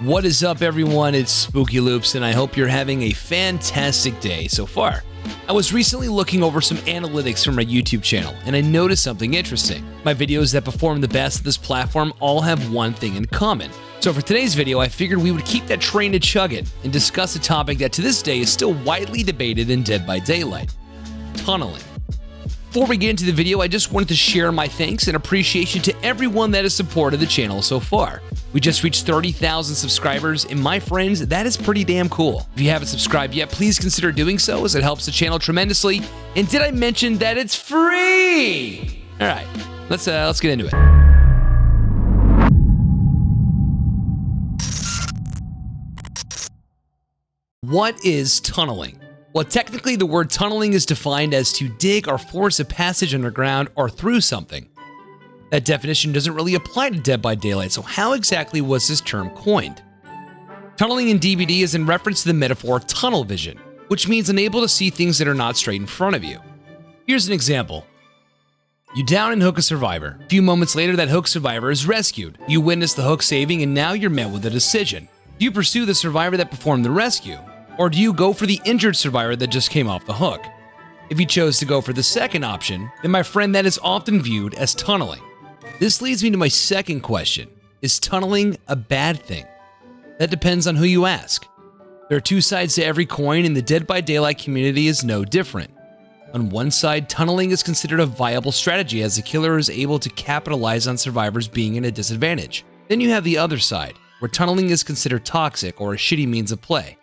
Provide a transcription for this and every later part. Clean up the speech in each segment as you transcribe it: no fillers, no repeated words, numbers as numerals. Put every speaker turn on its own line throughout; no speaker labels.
What is up, everyone? It's SpookyLoopz, and I hope you're having a fantastic day so far. I was recently looking over some analytics from my YouTube channel, and I noticed something interesting. My videos that perform the best of this platform all have one thing in common. So for today's video, I figured we would keep that train a-chugging and discuss a topic that to this day is still widely debated in Dead by Daylight: tunneling. Before we get into the video, I just wanted to share my thanks and appreciation to everyone that has supported the channel so far. We just reached 30,000 subscribers, and my friends, that is pretty damn cool. If you haven't subscribed yet, please consider doing so, as it helps the channel tremendously. And did I mention that it's free? All right, let's get into it. What is tunneling? Well, technically, the word tunneling is defined as to dig or force a passage underground or through something. That definition doesn't really apply to Dead by Daylight, so how exactly was this term coined? Tunneling in DBD is in reference to the metaphor tunnel vision, which means unable to see things that are not straight in front of you. Here's an example. You down and hook a survivor. A few moments later, that hook survivor is rescued. You witness the hook saving, and now you're met with a decision. Do you pursue the survivor that performed the rescue? Or do you go for the injured survivor that just came off the hook? If you chose to go for the second option, then my friend, that is often viewed as tunneling. This leads me to my second question. Is tunneling a bad thing? That depends on who you ask. There are two sides to every coin, and the Dead by Daylight community is no different. On one side, tunneling is considered a viable strategy, as the killer is able to capitalize on survivors being in a disadvantage. Then you have the other side, where tunneling is considered toxic or a shitty means of play.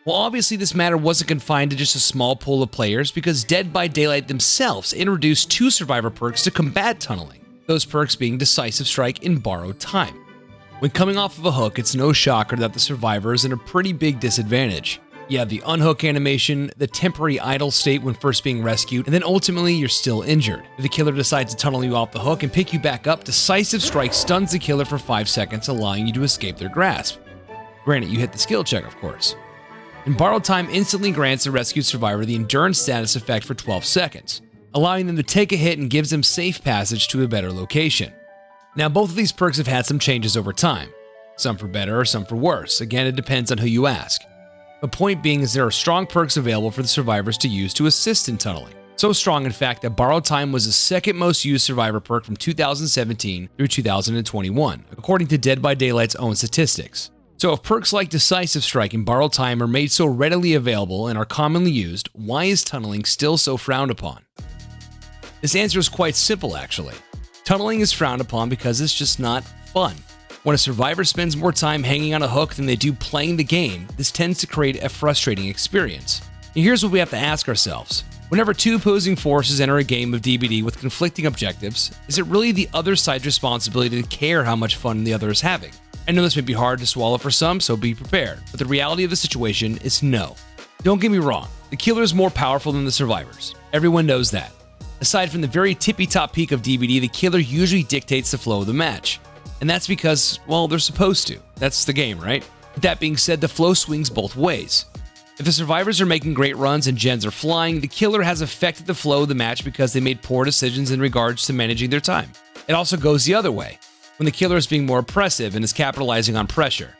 Well, obviously this matter wasn't confined to just a small pool of players, because Dead by Daylight themselves introduced two survivor perks to combat tunneling, those perks being Decisive Strike and Borrowed Time. When coming off of a hook, it's no shocker that the survivor is in a pretty big disadvantage. You have the unhook animation, the temporary idle state when first being rescued, and then ultimately you're still injured. If the killer decides to tunnel you off the hook and pick you back up, Decisive Strike stuns the killer for 5 seconds, allowing you to escape their grasp. Granted, you hit the skill check, of course. And Borrowed Time instantly grants the rescued survivor the endurance status effect for 12 seconds, allowing them to take a hit and gives them safe passage to a better location. Now, both of these perks have had some changes over time, some for better or some for worse. Again, it depends on who you ask. The point being is there are strong perks available for the survivors to use to assist in tunneling. So strong, in fact, that Borrowed Time was the second most used survivor perk from 2017 through 2021, according to Dead by Daylight's own statistics. So if perks like Decisive Strike and Borrowed Time are made so readily available and are commonly used, why is tunneling still so frowned upon? This answer is quite simple, actually. Tunneling is frowned upon because it's just not fun. When a survivor spends more time hanging on a hook than they do playing the game, this tends to create a frustrating experience. And here's what we have to ask ourselves. Whenever two opposing forces enter a game of DBD with conflicting objectives, is it really the other side's responsibility to care how much fun the other is having? I know this may be hard to swallow for some, so be prepared, but the reality of the situation is no. Don't get me wrong, the killer is more powerful than the survivors. Everyone knows that. Aside from the very tippy-top peak of DBD, the killer usually dictates the flow of the match. And that's because, well, they're supposed to. That's the game, right? With that being said, the flow swings both ways. If the survivors are making great runs and gens are flying, the killer has affected the flow of the match because they made poor decisions in regards to managing their time. It also goes the other way, when the killer is being more oppressive and is capitalizing on pressure.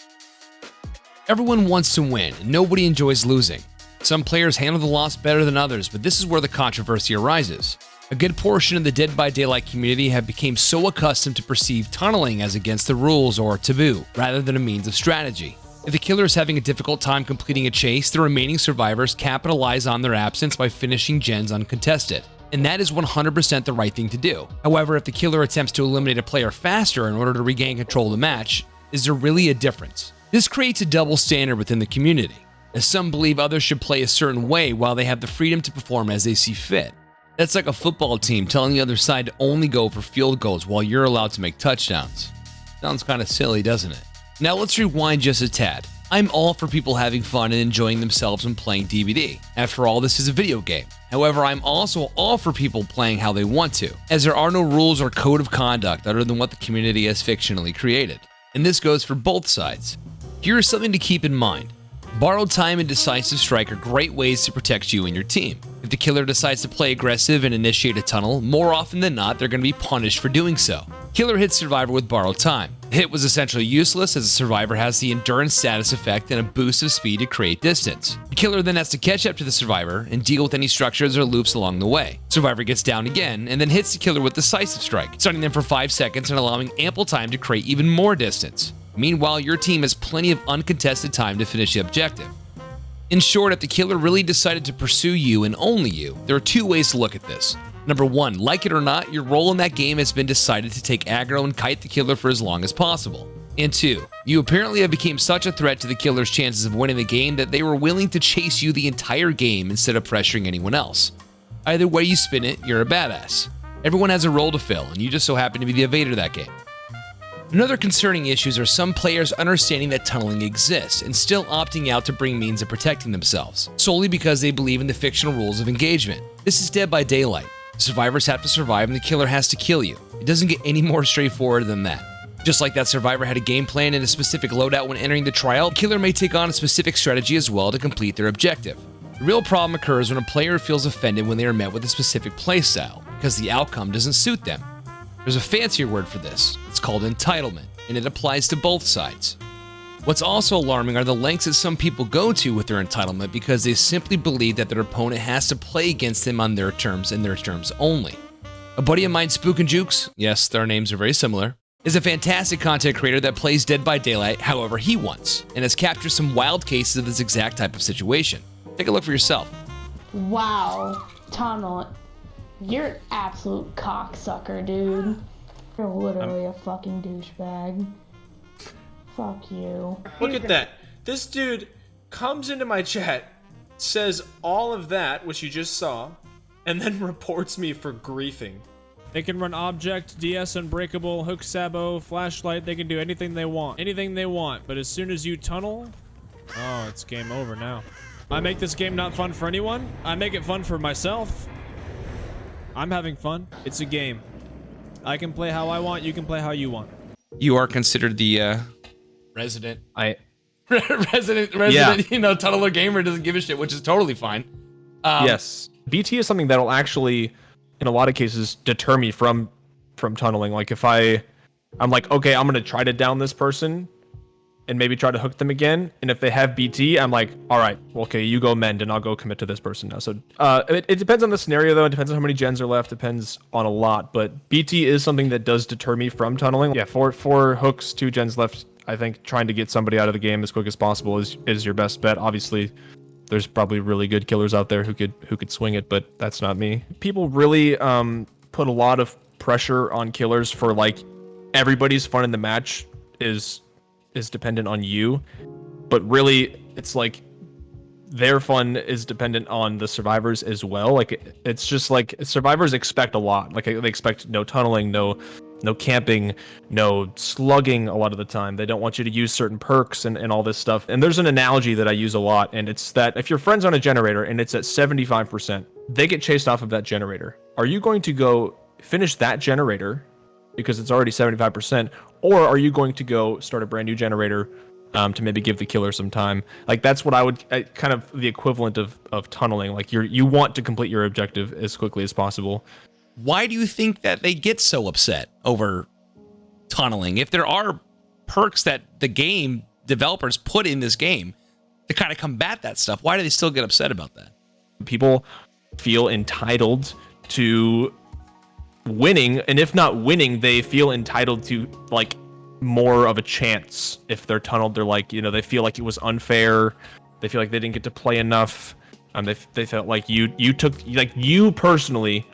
Everyone wants to win, and nobody enjoys losing. Some players handle the loss better than others, but this is where the controversy arises. A good portion of the Dead by Daylight community have become so accustomed to perceive tunneling as against the rules or taboo, rather than a means of strategy. If the killer is having a difficult time completing a chase, the remaining survivors capitalize on their absence by finishing gens uncontested. And that is 100% the right thing to do. However, if the killer attempts to eliminate a player faster in order to regain control of the match, is there really a difference? This creates a double standard within the community, as some believe others should play a certain way while they have the freedom to perform as they see fit. That's like a football team telling the other side to only go for field goals while you're allowed to make touchdowns. Sounds kind of silly, doesn't it? Now let's rewind just a tad. I'm all for people having fun and enjoying themselves when playing DBD. After all, this is a video game. However, I'm also all for people playing how they want to, as there are no rules or code of conduct other than what the community has fictionally created. And this goes for both sides. Here is something to keep in mind. Borrowed Time and Decisive Strike are great ways to protect you and your team. If the killer decides to play aggressive and initiate a tunnel, more often than not, they're going to be punished for doing so. Killer hits survivor with Borrowed Time. Hit was essentially useless as the survivor has the endurance status effect and a boost of speed to create distance. The killer then has to catch up to the survivor and deal with any structures or loops along the way. Survivor gets down again and then hits the killer with decisive strike, stunning them for 5 seconds and allowing ample time to create even more distance. Meanwhile, your team has plenty of uncontested time to finish the objective. In short, if the killer really decided to pursue you and only you, there are 2 ways to look at this. Number 1, like it or not, your role in that game has been decided to take aggro and kite the killer for as long as possible. And 2, you apparently have become such a threat to the killer's chances of winning the game that they were willing to chase you the entire game instead of pressuring anyone else. Either way you spin it, you're a badass. Everyone has a role to fill, and you just so happen to be the evader of that game. Another concerning issues are some players understanding that tunneling exists and still opting out to bring means of protecting themselves, solely because they believe in the fictional rules of engagement. This is Dead by Daylight. Survivors have to survive and the killer has to kill you. It doesn't get any more straightforward than that. Just like that survivor had a game plan and a specific loadout when entering the trial, the killer may take on a specific strategy as well to complete their objective. The real problem occurs when a player feels offended when they are met with a specific playstyle, because the outcome doesn't suit them. There's a fancier word for this. It's called entitlement, and it applies to both sides. What's also alarming are the lengths that some people go to with their entitlement because they simply believe that their opponent has to play against them on their terms and their terms only. A buddy of mine, SpooknJukes, yes, their names are very similar, is a fantastic content creator that plays Dead by Daylight however he wants, and has captured some wild cases of this exact type of situation. Take a look for yourself.
Wow, Tunnel, you're an absolute cocksucker, dude. You're literally a fucking douchebag. Fuck you.
Look at that. This dude comes into my chat, says all of that, which you just saw, and then reports me for griefing.
They can run object, DS unbreakable, hook sabo, flashlight. They can do anything they want. Anything they want. But as soon as you tunnel, oh, it's game over now. I make this game not fun for anyone. I make it fun for myself. I'm having fun. It's a game. I can play how I want. You can play how you want.
You are considered the resident,
yeah.
you know, tunneler gamer doesn't give a shit, which is totally fine.
Yes, BT is something that'll actually, in a lot of cases, deter me from tunneling. Like if I'm like, okay, I'm gonna try to down this person, and maybe try to hook them again. And if they have BT, I'm like, all right, well, okay, you go mend, and I'll go commit to this person now. So it depends on the scenario, though. It depends on how many gens are left. Depends on a lot. But BT is something that does deter me from tunneling. Yeah, four hooks, 2 gens left. I think trying to get somebody out of the game as quick as possible is your best bet. Obviously, there's probably really good killers out there who could swing it, but that's not me. People really put a lot of pressure on killers for like everybody's fun in the match is dependent on you, but really it's like their fun is dependent on the survivors as well. Like it's just like survivors expect a lot. Like they expect no tunneling, no camping, no slugging a lot of the time. They don't want you to use certain perks and all this stuff. And there's an analogy that I use a lot, and it's that if your friend's on a generator and it's at 75%, they get chased off of that generator. Are you going to go finish that generator because it's already 75%, or are you going to go start a brand new generator to maybe give the killer some time? Like that's what I would kind of the equivalent of tunneling. Like you want to complete your objective as quickly as possible.
Why do you think that they get so upset over tunneling? If there are perks that the game developers put in this game to kind of combat that stuff, why do they still get upset about that?
People feel entitled to winning, and if not winning, they feel entitled to like more of a chance. If they're tunneled, they're like, you know, they feel like it was unfair. They feel like they didn't get to play enough. They felt like you took, like you personally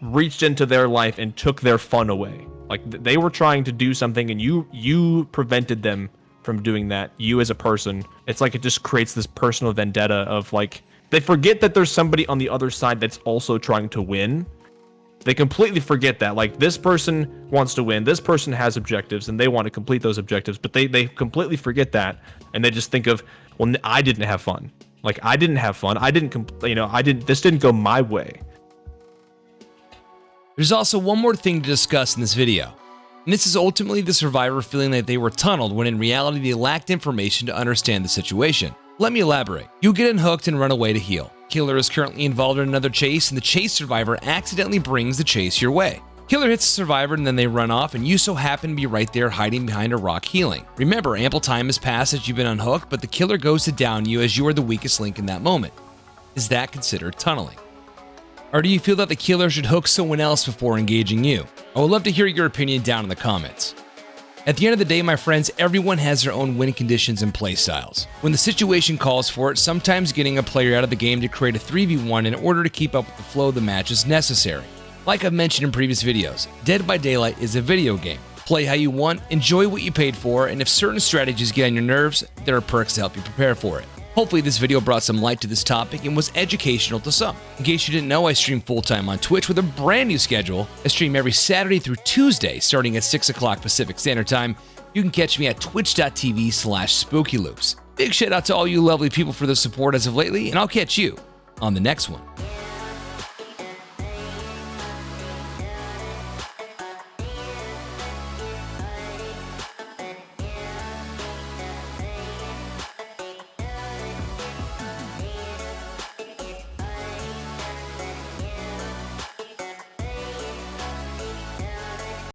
reached into their life and took their fun away. Like they were trying to do something and you prevented them from doing that. You as a person, it's like it just creates this personal vendetta of like, they forget that there's somebody on the other side that's also trying to win. They completely forget that. Like this person wants to win, this person has objectives and they want to complete those objectives, but they completely forget that, and they just think of, well, I didn't have fun. Like I didn't have fun. This didn't go my way.
There's also one more thing to discuss in this video, and this is ultimately the survivor feeling that they were tunneled when in reality they lacked information to understand the situation. Let me elaborate. You get unhooked and run away to heal. Killer is currently involved in another chase, and the chase survivor accidentally brings the chase your way. Killer hits the survivor and then they run off, and you so happen to be right there hiding behind a rock healing. Remember, ample time has passed as you've been unhooked, but the killer goes to down you as you are the weakest link in that moment. Is that considered tunneling? Or do you feel that the killer should hook someone else before engaging you? I would love to hear your opinion down in the comments. At the end of the day, my friends, everyone has their own win conditions and play styles. When the situation calls for it, sometimes getting a player out of the game to create a 3v1 in order to keep up with the flow of the match is necessary. Like I've mentioned in previous videos, Dead by Daylight is a video game. Play how you want, enjoy what you paid for, and if certain strategies get on your nerves, there are perks to help you prepare for it. Hopefully this video brought some light to this topic and was educational to some. In case you didn't know, I stream full-time on Twitch with a brand new schedule. I stream every Saturday through Tuesday starting at 6 o'clock Pacific Standard Time. You can catch me at twitch.tv/SpookyLoopz. Big shout out to all you lovely people for the support as of lately, and I'll catch you on the next one.